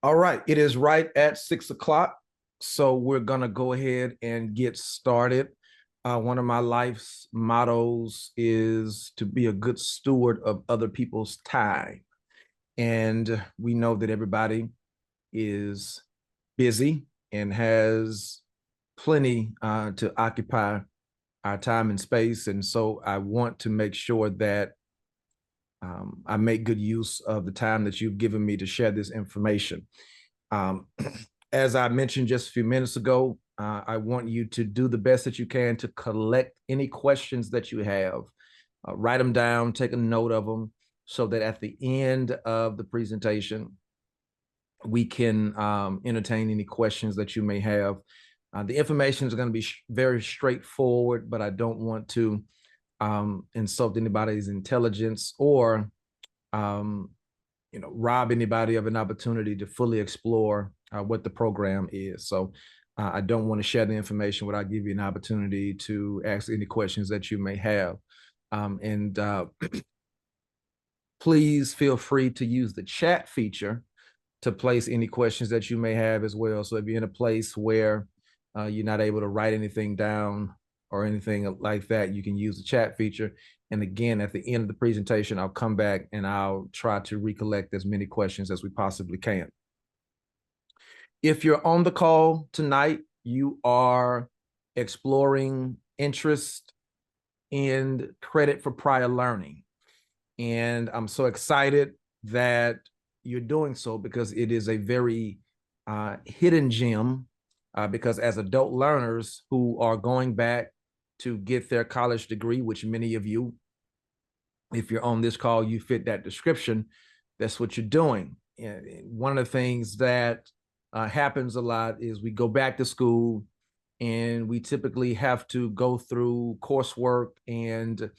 All right, it is right at 6 o'clock. So we're gonna go ahead and get started. One of my life's mottos is to be a good steward of other people's time. And we know that everybody is busy and has plenty to occupy our time and space. And so I want to make sure that I make good use of the time that you've given me to share this information. Um, as I mentioned just a few minutes ago, I want you to do the best that you can to collect any questions that you have. Write them down, take a note of them, so that at the end of the presentation, we can entertain any questions that you may have. The information is going to be very straightforward, but I don't want to insult anybody's intelligence or um, rob anybody of an opportunity to fully explore what the program is. So I don't want to share the information without giving you an opportunity to ask any questions that you may have. And please feel free to use the chat feature to place any questions that you may have as well. So if you're in a place where you're not able to write anything down or anything like that, you can use the chat feature. And again, at the end of the presentation, I'll come back and I'll try to recollect as many questions as we possibly can. If you're on the call tonight, you are exploring interest in credit for prior learning. And I'm so excited that you're doing so because it is a very hidden gem. Because as adult learners who are going back to get their college degree, which many of you, if you're on this call, you fit that description, that's what you're doing. And one of the things that happens a lot is we go back to school and we typically have to go through coursework and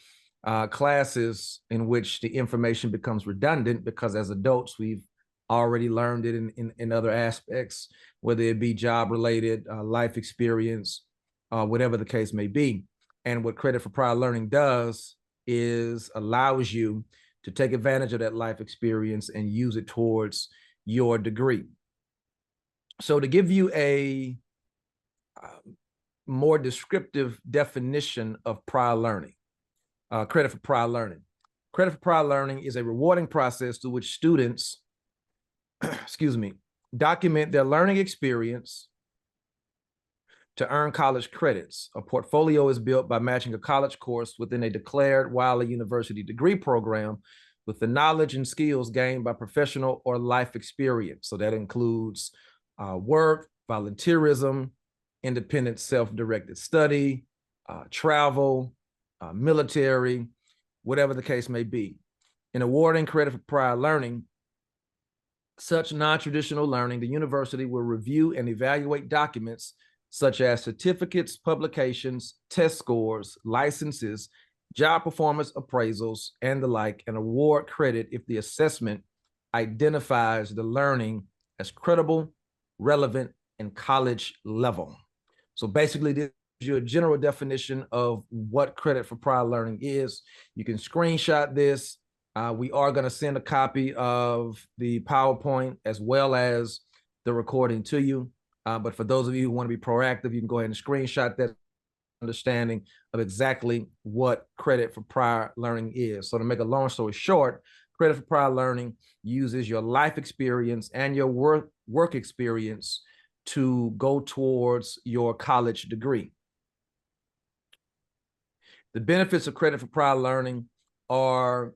classes in which the information becomes redundant because as adults, we've already learned it in other aspects, whether it be job related, life experience, whatever the case may be. And what Credit for Prior Learning does is allows you to take advantage of that life experience and use it towards your degree. So to give you a more descriptive definition of prior learning, credit for prior learning. Credit for prior learning is a rewarding process through which students, excuse me, document their learning experience to earn college credits. A portfolio is built by matching a college course within a declared Wiley University degree program with the knowledge and skills gained by professional or life experience. So that includes work, volunteerism, independent self-directed study, travel, military, whatever the case may be. In awarding credit for prior learning, such non-traditional learning, the university will review and evaluate documents such as certificates, publications, test scores, licenses, job performance appraisals, and the like, and award credit if the assessment identifies the learning as credible, relevant, and college level. So basically, this is your general definition of what credit for prior learning is. You can screenshot this. We are going to send a copy of the PowerPoint as well as the recording to you. But for those of you who want to be proactive, you can go ahead and screenshot that understanding of exactly what credit for prior learning is. So to make a long story short, credit for prior learning uses your life experience and your work experience to go towards your college degree. The benefits of credit for prior learning are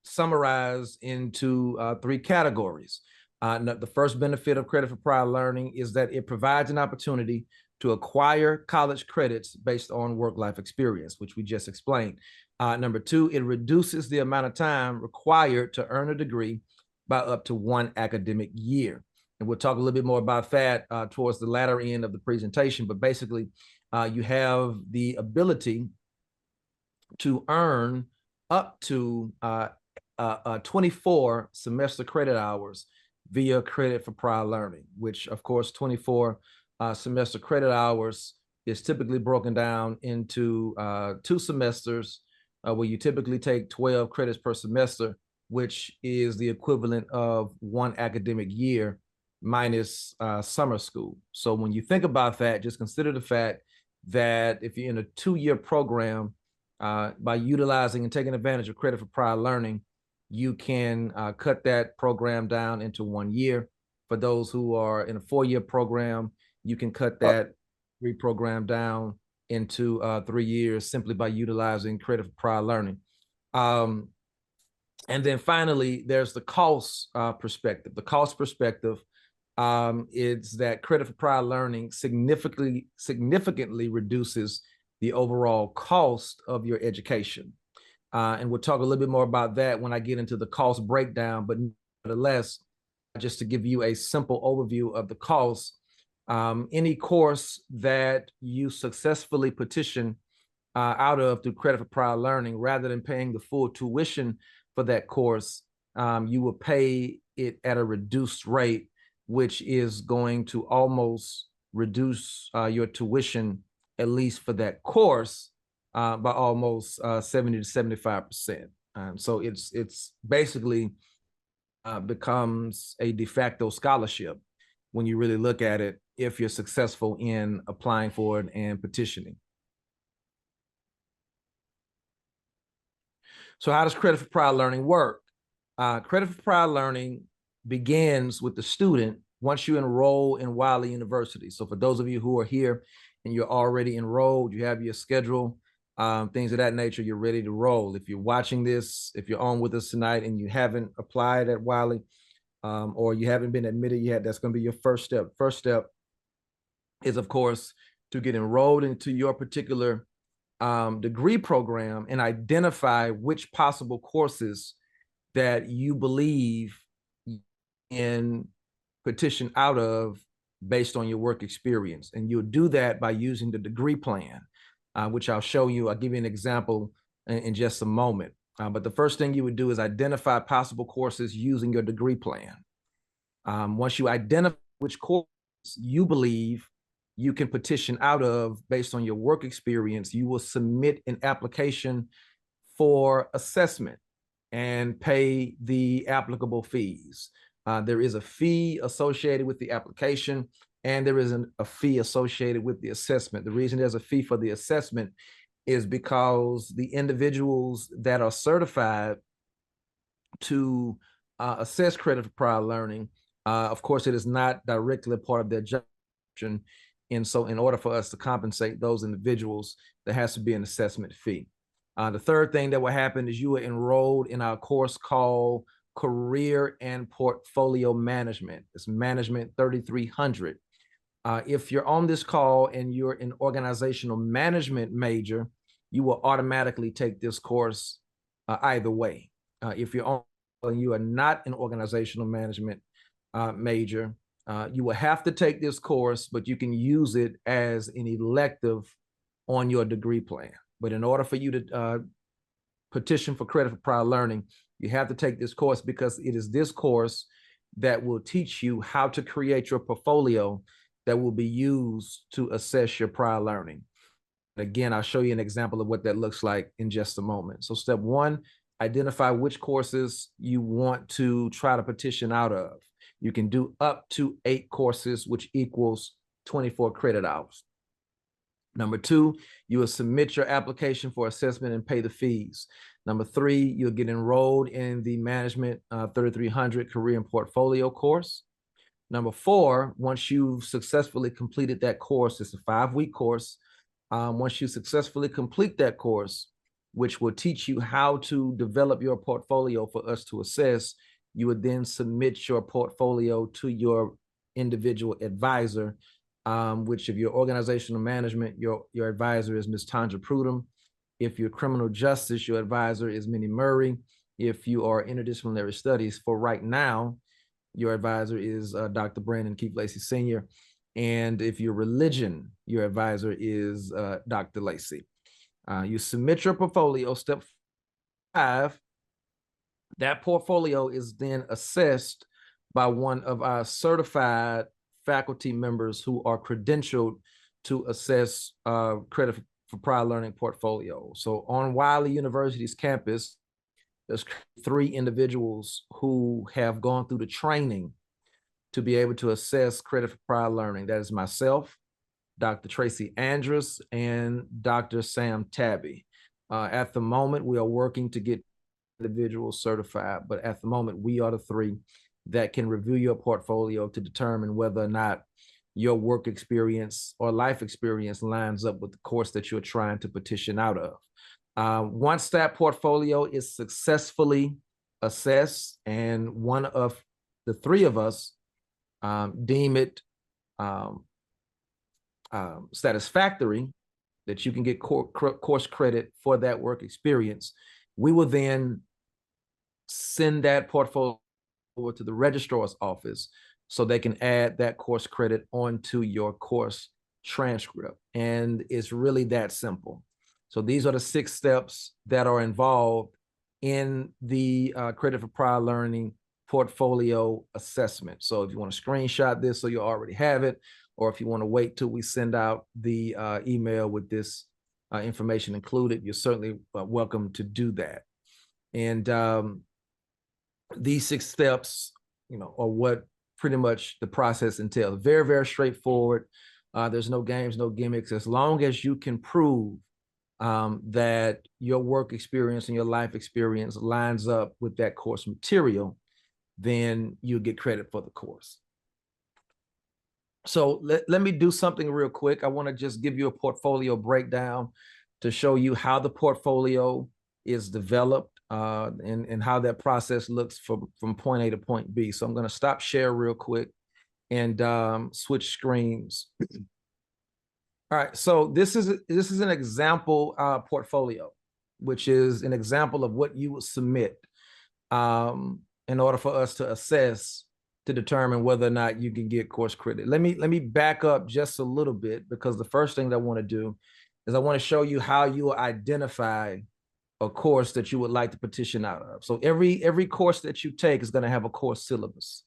summarized into three categories. The first benefit of credit for prior learning is that it provides an opportunity to acquire college credits based on work-life experience, which we just explained. Number two, it reduces the amount of time required to earn a degree by up to 1 academic year. And we'll talk a little bit more about that towards the latter end of the presentation. But basically, you have the ability to earn up to 24 semester credit hours via credit for prior learning, which of course 24 semester credit hours is typically broken down into 2 semesters where you typically take 12 credits per semester, which is the equivalent of 1 academic year minus summer school. So when you think about that, just consider the fact that if you're in a 2-year program, by utilizing and taking advantage of credit for prior learning, you can cut that program down into 1 year. For those who are in a 4-year program, you can cut that reprogram down into 3 years simply by utilizing credit for prior learning. And then finally, there's the cost perspective. The cost perspective is that credit for prior learning significantly reduces the overall cost of your education. And we'll talk a little bit more about that when I get into the cost breakdown, but nevertheless, just to give you a simple overview of the cost, any course that you successfully petition out of through credit for prior learning, rather than paying the full tuition for that course, you will pay it at a reduced rate, which is going to almost reduce your tuition, at least for that course, by almost 70 to 75%. So it's basically becomes a de facto scholarship when you really look at it, if you're successful in applying for it and petitioning. So how does credit for prior learning work? Credit for prior learning begins with the student once you enroll in Wiley University. So for those of you who are here and you're already enrolled, you have your schedule, things of that nature, you're ready to roll. If you're watching this, if you're on with us tonight and you haven't applied at Wiley, or you haven't been admitted yet, that's going to be your first step. First step is, of course, to get enrolled into your particular degree program and identify which possible courses that you believe in petition out of based on your work experience. And you'll do that by using the degree plan, which I'll show you. I'll give you an example in just a moment. But the first thing you would do is identify possible courses using your degree plan. Once you identify which course you believe you can petition out of based on your work experience, you will submit an application for assessment and pay the applicable fees. There is a fee associated with the application, and there is a fee associated with the assessment. The reason there's a fee for the assessment is because the individuals that are certified to assess credit for prior learning, of course, it is not directly a part of their job. And so in order for us to compensate those individuals, there has to be an assessment fee. The third thing that will happen is you are enrolled in our course called Career and Portfolio Management. It's Management 3300. If you're on this call and you're an organizational management major, you will automatically take this course either way. If you're on and you are not an organizational management major, you will have to take this course, but you can use it as an elective on your degree plan. But in order for you to petition for credit for prior learning, you have to take this course, because it is this course that will teach you how to create your portfolio that will be used to assess your prior learning. Again, I'll show you an example of what that looks like in just a moment. So step one, identify which courses you want to try to petition out of. You can do up to 8 courses, which equals 24 credit hours. Number 2, you will submit your application for assessment and pay the fees. Number 3, you'll get enrolled in the Management 3300 Career and Portfolio course. Number 4, once you've successfully completed that course, it's a 5-week course. Once you successfully complete that course, which will teach you how to develop your portfolio for us to assess, you would then submit your portfolio to your individual advisor, which if you're organizational management, your advisor is Ms. Tanja Prudham. If you're criminal justice, your advisor is Minnie Murray. If you are interdisciplinary studies, for right now, your advisor is Dr. Brandon Keith Lacey Sr. And if you're religion, your advisor is Dr. Lacey. You submit your portfolio. Step 5, that portfolio is then assessed by one of our certified faculty members who are credentialed to assess credit for prior learning portfolio. So on Wiley University's campus, there's 3 individuals who have gone through the training to be able to assess credit for prior learning. That is myself, Dr. Tracy Andrus, and Dr. Sam Tabby. At the moment, we are working to get individuals certified, but at the moment, we are the three that can review your portfolio to determine whether or not your work experience or life experience lines up with the course that you're trying to petition out of. Once that portfolio is successfully assessed and one of the three of us deem it satisfactory that you can get course credit for that work experience, we will then send that portfolio to the registrar's office so they can add that course credit onto your course transcript. And it's really that simple. So these are the 6 steps that are involved in the credit for prior learning portfolio assessment. So if you want to screenshot this so you already have it, or if you want to wait till we send out the email with this information included, you're certainly welcome to do that. And these 6 steps, are what pretty much the process entails. Very, very straightforward. There's no games, no gimmicks. As long as you can prove that your work experience and your life experience lines up with that course material, then you'll get credit for the course. So let me do something real quick. I want to just give you a portfolio breakdown to show you how the portfolio is developed and how that process looks from point A to point B. So I'm going to stop share real quick and switch screens. All right, so this is an example portfolio, which is an example of what you would submit in order for us to assess to determine whether or not you can get course credit. Let me back up just a little bit, because the first thing that I want to do is I want to show you how you will identify a course that you would like to petition out of. So every course that you take is going to have a course syllabus,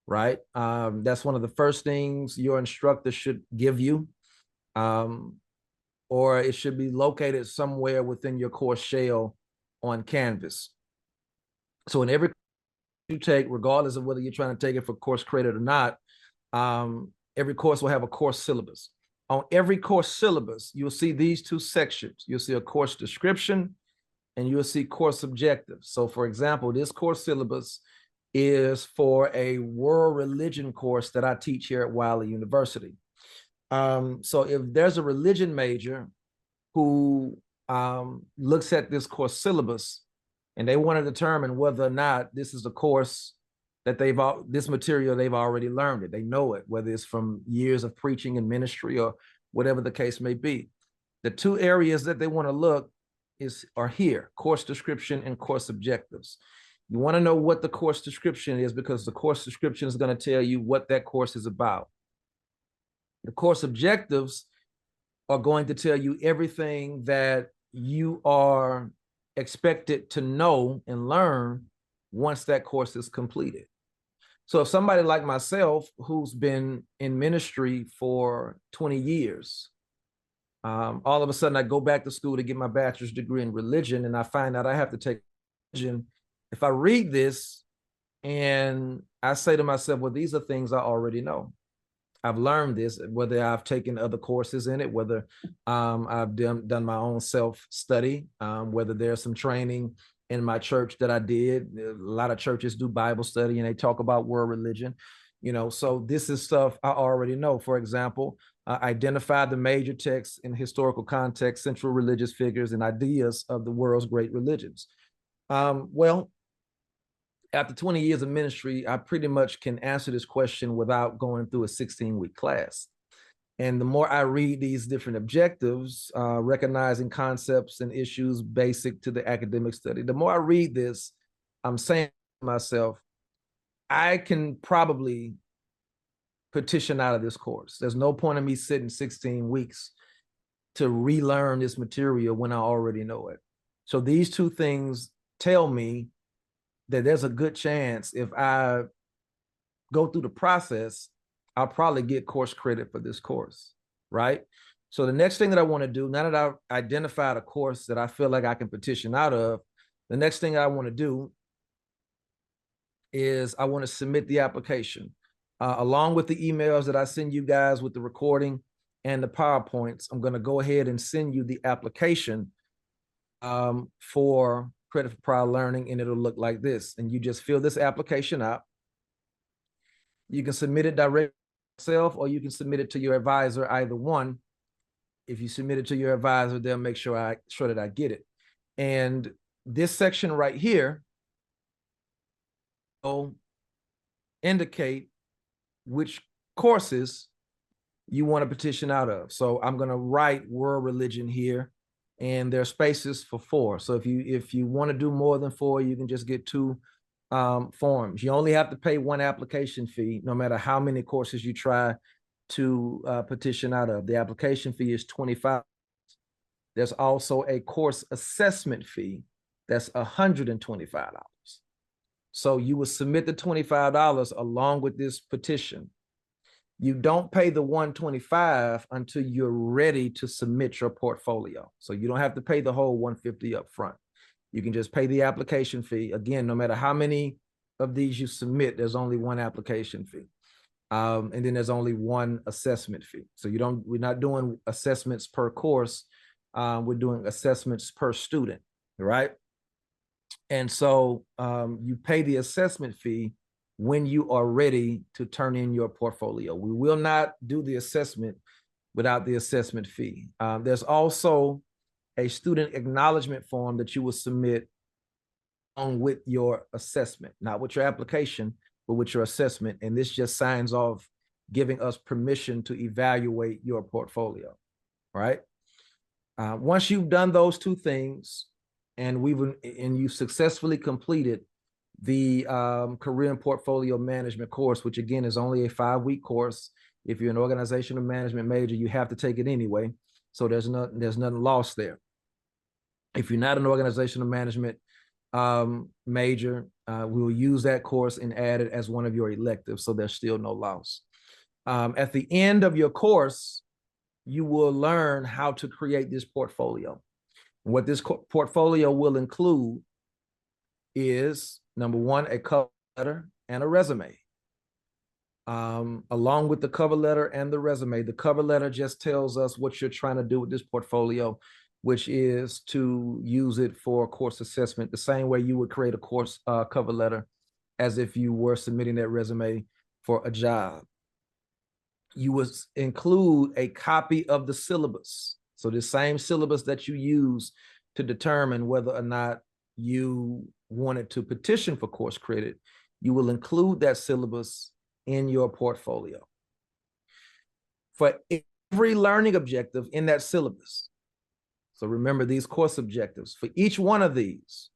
right? That's one of the first things your instructor should give you, or it should be located somewhere within your course shell on Canvas. So in every you take, regardless of whether you're trying to take it for course credit or not, every course will have a course syllabus. On every course syllabus, you'll see these 2 sections. You'll see a course description and you'll see course objectives. So for example, this course syllabus is for a world religion course that I teach here at Wiley University. So if there's a religion major who looks at this course syllabus and they want to determine whether or not this is a course that this material they've already learned it, they know it, whether it's from years of preaching and ministry or whatever the case may be. The 2 areas that they want to look are here: course description and course objectives. You want to know what the course description is, because the course description is going to tell you what that course is about. The course objectives are going to tell you everything that you are expected to know and learn once that course is completed. So if somebody like myself, who's been in ministry for 20 years, all of a sudden I go back to school to get my bachelor's degree in religion, and I find out I have to take religion. If I read this and I say to myself, well, these are things I already know. I've learned this, whether I've taken other courses in it, whether I've done my own self-study, whether there's some training in my church that I did. A lot of churches do Bible study and they talk about world religion, so this is stuff I already know. For example, identify the major texts in historical context, central religious figures, and ideas of the world's great religions. Well, after 20 years of ministry, I pretty much can answer this question without going through a 16-week class. And the more I read these different objectives, recognizing concepts and issues basic to the academic study, the more I read this, I'm saying to myself, I can probably petition out of this course. There's no point in me sitting 16 weeks to relearn this material when I already know it. So these 2 things tell me that there's a good chance if I go through the process, I'll probably get course credit for this course, right? So the next thing that I want to do, now that I've identified a course that I feel like I can petition out of, the next thing I want to do is I want to submit the application. Along with the emails that I send you guys with the recording and the PowerPoints, I'm going to go ahead and send you the application for Credit for Prior Learning, and it'll look like this. And you just fill this application out. You can submit it directly yourself, or you can submit it to your advisor, either one. If you submit it to your advisor, they'll make sure that I get it. And this section right here will indicate which courses you want to petition out of. So I'm going to write world religion here, and there are spaces for 4. So if you want to do more than 4, you can just get 2 forms. You only have to pay 1 application fee, no matter how many courses you try to petition out of. The application fee is $25. There's also a course assessment fee that's $125. So you will submit the $25 along with this petition. You don't pay the $125 until you're ready to submit your portfolio. So you don't have to pay the whole $150 up front. You can just pay the application fee. Again, no matter how many of these you submit, there's only 1 application fee. And then there's only 1 assessment fee. So we're not doing assessments per course. We're doing assessments per student, right? And so you pay the assessment fee when you are ready to turn in your portfolio. We will not do the assessment without the assessment fee. There's also a student acknowledgement form that you will submit along with your assessment, not with your application, but with your assessment. And this just signs off giving us permission to evaluate your portfolio, right? Once you've done those 2 things, and you successfully completed the Career and Portfolio Management course, which again is only a 5-week course. If you're an organizational management major, you have to take it anyway. So there's nothing lost there. If you're not an organizational management major, we will use that course and add it as one of your electives. So there's still no loss. At the end of your course, you will learn how to create this portfolio. What this portfolio will include is, number 1, a cover letter and a resume. Along with the cover letter and the resume, the cover letter just tells us what you're trying to do with this portfolio, which is to use it for course assessment, the same way you would create a course cover letter as if you were submitting that resume for a job. You would include a copy of the syllabus. So the same syllabus that you use to determine whether or not you wanted to petition for course credit, you will include that syllabus in your portfolio. For every learning objective in that syllabus, so remember these course objectives, for each one of these,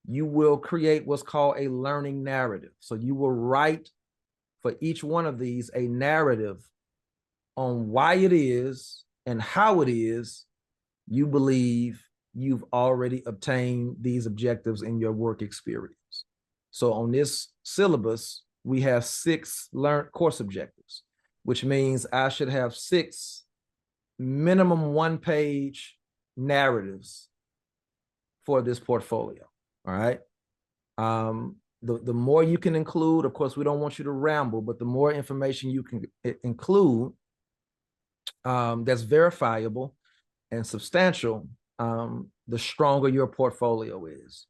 you will create what's called a learning narrative. So you will write for each one of these a narrative on why it is and how it is you believe you've already obtained these objectives in your work experience. So on this syllabus, we have 6 course objectives, which means I should have 6 minimum 1-page narratives for this portfolio. All right. The more you can include, of course, we don't want you to ramble, but the more information you can include that's verifiable and substantial, the stronger your portfolio is.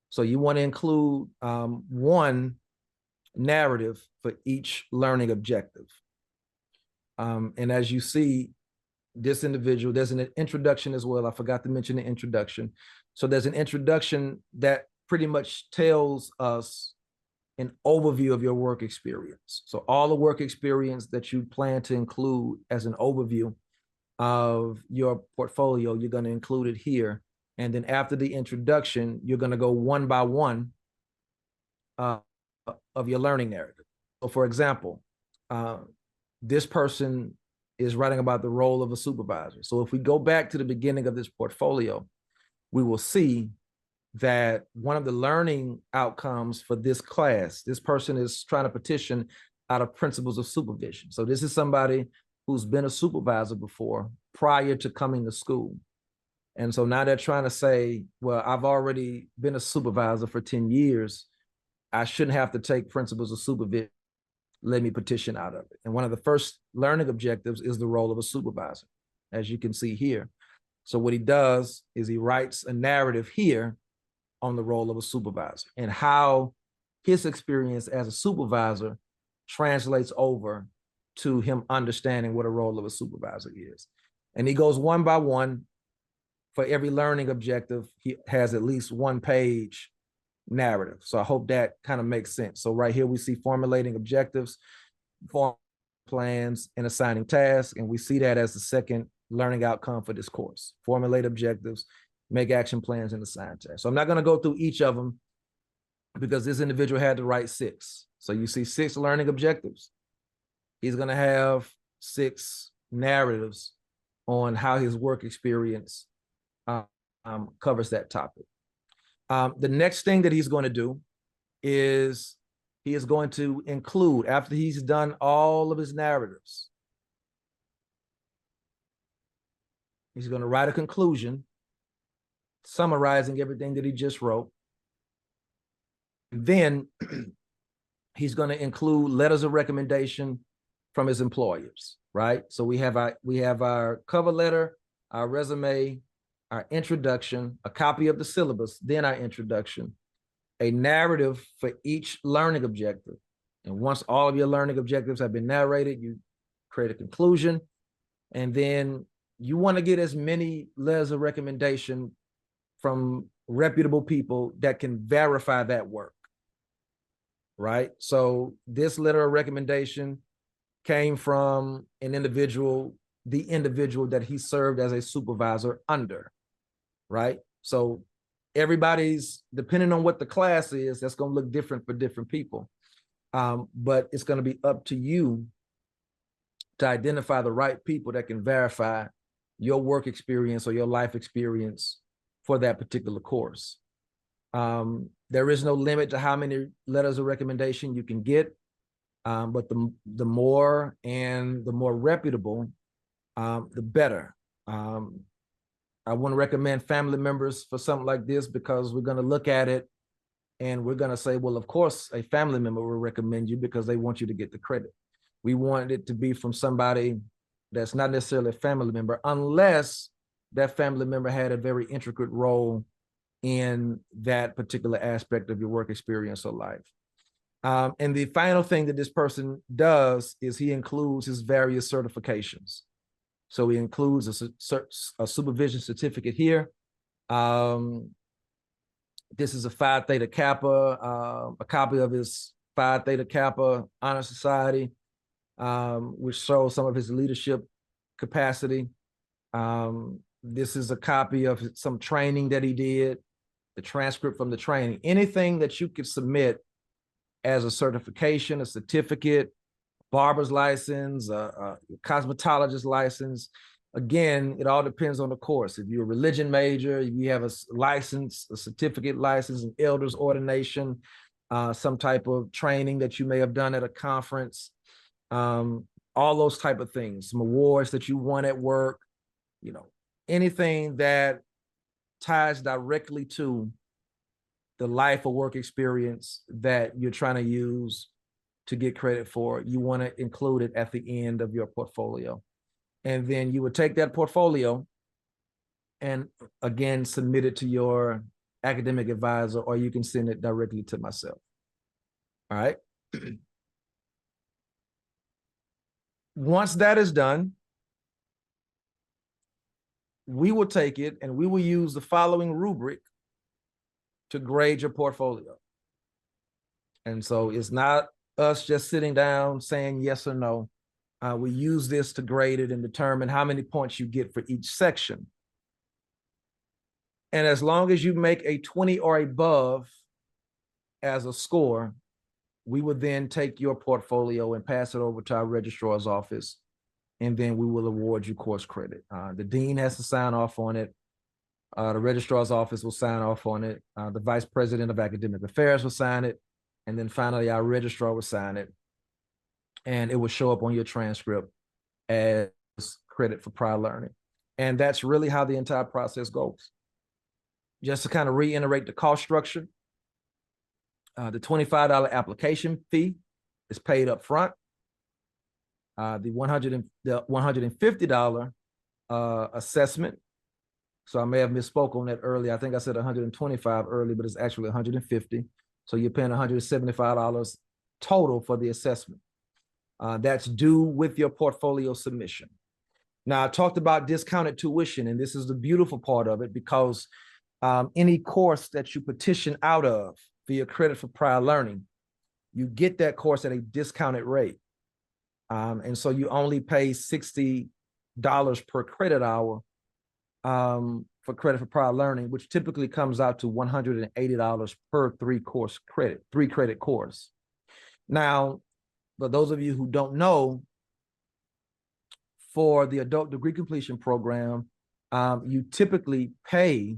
So you want to include 1 narrative for each learning objective. And as you see, this individual, there's an introduction as well. I forgot to mention the introduction. So there's an introduction that pretty much tells us an overview of your work experience. So all the work experience that you plan to include as an overview of your portfolio, you're going to include it here. And then after the introduction, you're going to go one by one of your learning narrative. So for example, this person is writing about the role of a supervisor. So if we go back to the beginning of this portfolio, we will see that one of the learning outcomes for this class, this person is trying to petition out of principles of supervision. So this is somebody who's been a supervisor before prior to coming to school. And so now they're trying to say, well, I've already been a supervisor for 10 years. I shouldn't have to take principles of supervision. let me petition out of it. And one of the first learning objectives is the role of a supervisor, as you can see here. So what he does is he writes a narrative here on the role of a supervisor and how his experience as a supervisor translates over to him understanding what a role of a supervisor is. And he goes one by one. For every learning objective, he has at least 1 page narrative. So I hope that kind of makes sense. So right here, we see formulating objectives, form plans, and assigning tasks. And we see that as the second learning outcome for this course. Formulate objectives, make action plans, and assign tasks. So I'm not going to go through each of them because this individual had to write 6. So you see 6 learning objectives. He's going to have 6 narratives on how his work experience covers that topic. The next thing that he's going to do is he is going to include, after he's done all of his narratives, he's going to write a conclusion summarizing everything that he just wrote. Then he's going to include letters of recommendation from his employers, right? So we have our cover letter, our resume, our introduction, a copy of the syllabus, then our introduction, a narrative for each learning objective. And once all of your learning objectives have been narrated, you create a conclusion. And then you want to get as many letters of recommendation from reputable people that can verify that work, right? So this letter of recommendation came from an individual, the individual that he served as a supervisor under, right? So everybody's, depending on what the class is, that's going to look different for different people. But it's going to be up to you to identify the right people that can verify your work experience or your life experience for that particular course. There is no limit to how many letters of recommendation you can get, but the more and the more reputable, the better. I wouldn't recommend family members for something like this because we're going to look at it and we're going to say, well, of course, a family member will recommend you because they want you to get the credit. We want it to be from somebody that's not necessarily a family member, unless that family member had a very intricate role in that particular aspect of your work experience or life. And the final thing that this person does is he includes his various certifications. So he includes a supervision certificate here. This is a Phi Theta Kappa, a copy of his Phi Theta Kappa Honor Society, which shows some of his leadership capacity. This is a copy of some training that he did, the transcript from the training. Anything that you could submit as a certification, a certificate, barber's license, a cosmetologist license. Again, it all depends on the course. If you're a religion major, if you have a license, a certificate license, an elder's ordination, some type of training that you may have done at a conference, all those type of things, some awards that you won at work, you know, anything that ties directly to the life or work experience that you're trying to use to get credit for, you want to include it at the end of your portfolio. And then you would take that portfolio and again, submit it to your academic advisor, or you can send it directly to myself. All right. Once that is done, we will take it and we will use the following rubric to grade your portfolio. And so it's not us just sitting down saying yes or no. We use this to grade it and determine how many points you get for each section. And as long as you make a 20 or above as a score, we would then take your portfolio and pass it over to our registrar's office, and then we will award you course credit. The dean has to sign off on it. The registrar's office will sign off on it. The vice president of academic affairs will sign it. And then finally, our registrar will sign it. And it will show up on your transcript as credit for prior learning. And that's really how the entire process goes. Just to kind of reiterate the cost structure, the $25 application fee is paid up front. The $150 assessment. So I may have misspoke on that earlier. I think I said 125 early, but it's actually 150. So you're paying $175 total for the assessment. That's due with your portfolio submission. Now, I talked about discounted tuition, and this is the beautiful part of it, because any course that you petition out of for your credit for prior learning, you get that course at a discounted rate. And so you only pay $60 per credit hour for credit for prior learning, which typically comes out to $180 per three credit course. Now, for those of you who don't know, for the adult degree completion program, you typically pay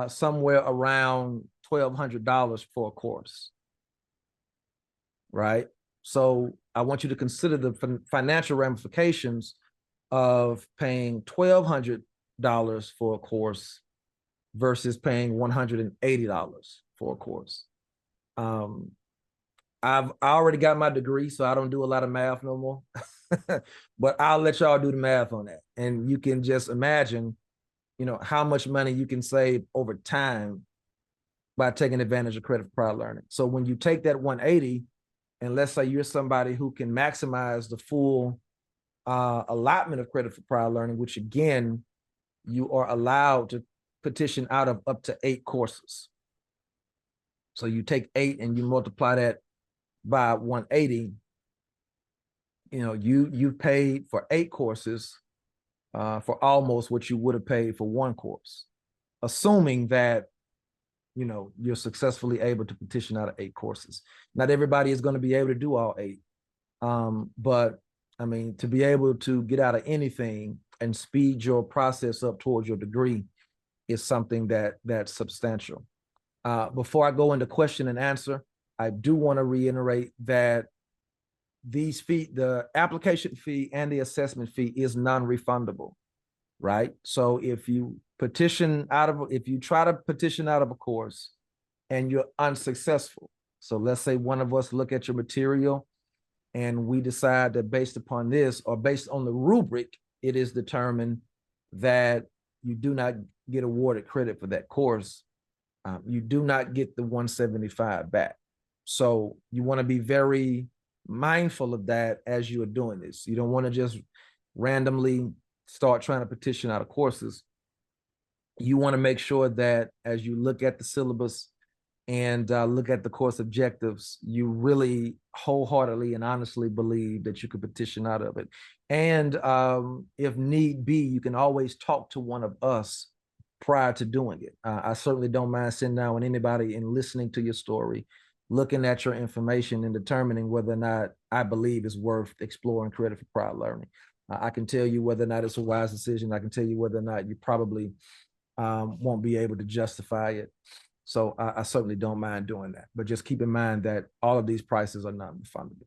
somewhere around $1,200 for a course, right? So I want you to consider the financial ramifications of paying $1,200 for a course versus paying $180 for a course. I already got my degree, so I don't do a lot of math no more. But I'll let y'all do the math on that. And you can just imagine, you know, how much money you can save over time by taking advantage of credit for prior learning. So when you take that 180, and let's say you're somebody who can maximize the full allotment of credit for prior learning, which again, you are allowed to petition out of up to 8 courses. So you take 8 and you multiply that by 180, you know, you paid for 8 courses for almost what you would have paid for 1 course, assuming that, you know, you're successfully able to petition out of 8 courses. Not everybody is going to be able to do all 8. But I mean, to be able to get out of anything and speed your process up towards your degree is something that's substantial. Before I go into question and answer, I do want to reiterate that these fees, the application fee and the assessment fee, is non-refundable, right? So if you try to petition out of a course and you're unsuccessful, so let's say one of us look at your material and we decide that based upon this, or based on the rubric, it is determined that you do not get awarded credit for that course, you do not get the 175 back. So you want to be very mindful of that as you are doing this. You don't want to just randomly start trying to petition out of courses. You want to make sure that as you look at the syllabus and look at the course objectives, you really wholeheartedly and honestly believe that you could petition out of it. And if need be, you can always talk to one of us prior to doing it. I certainly don't mind sitting down with anybody and listening to your story, looking at your information and determining whether or not I believe it's worth exploring credit for prior learning. I can tell you whether or not it's a wise decision. I can tell you whether or not you probably won't be able to justify it. So I certainly don't mind doing that. But just keep in mind that all of these prices are non-refundable.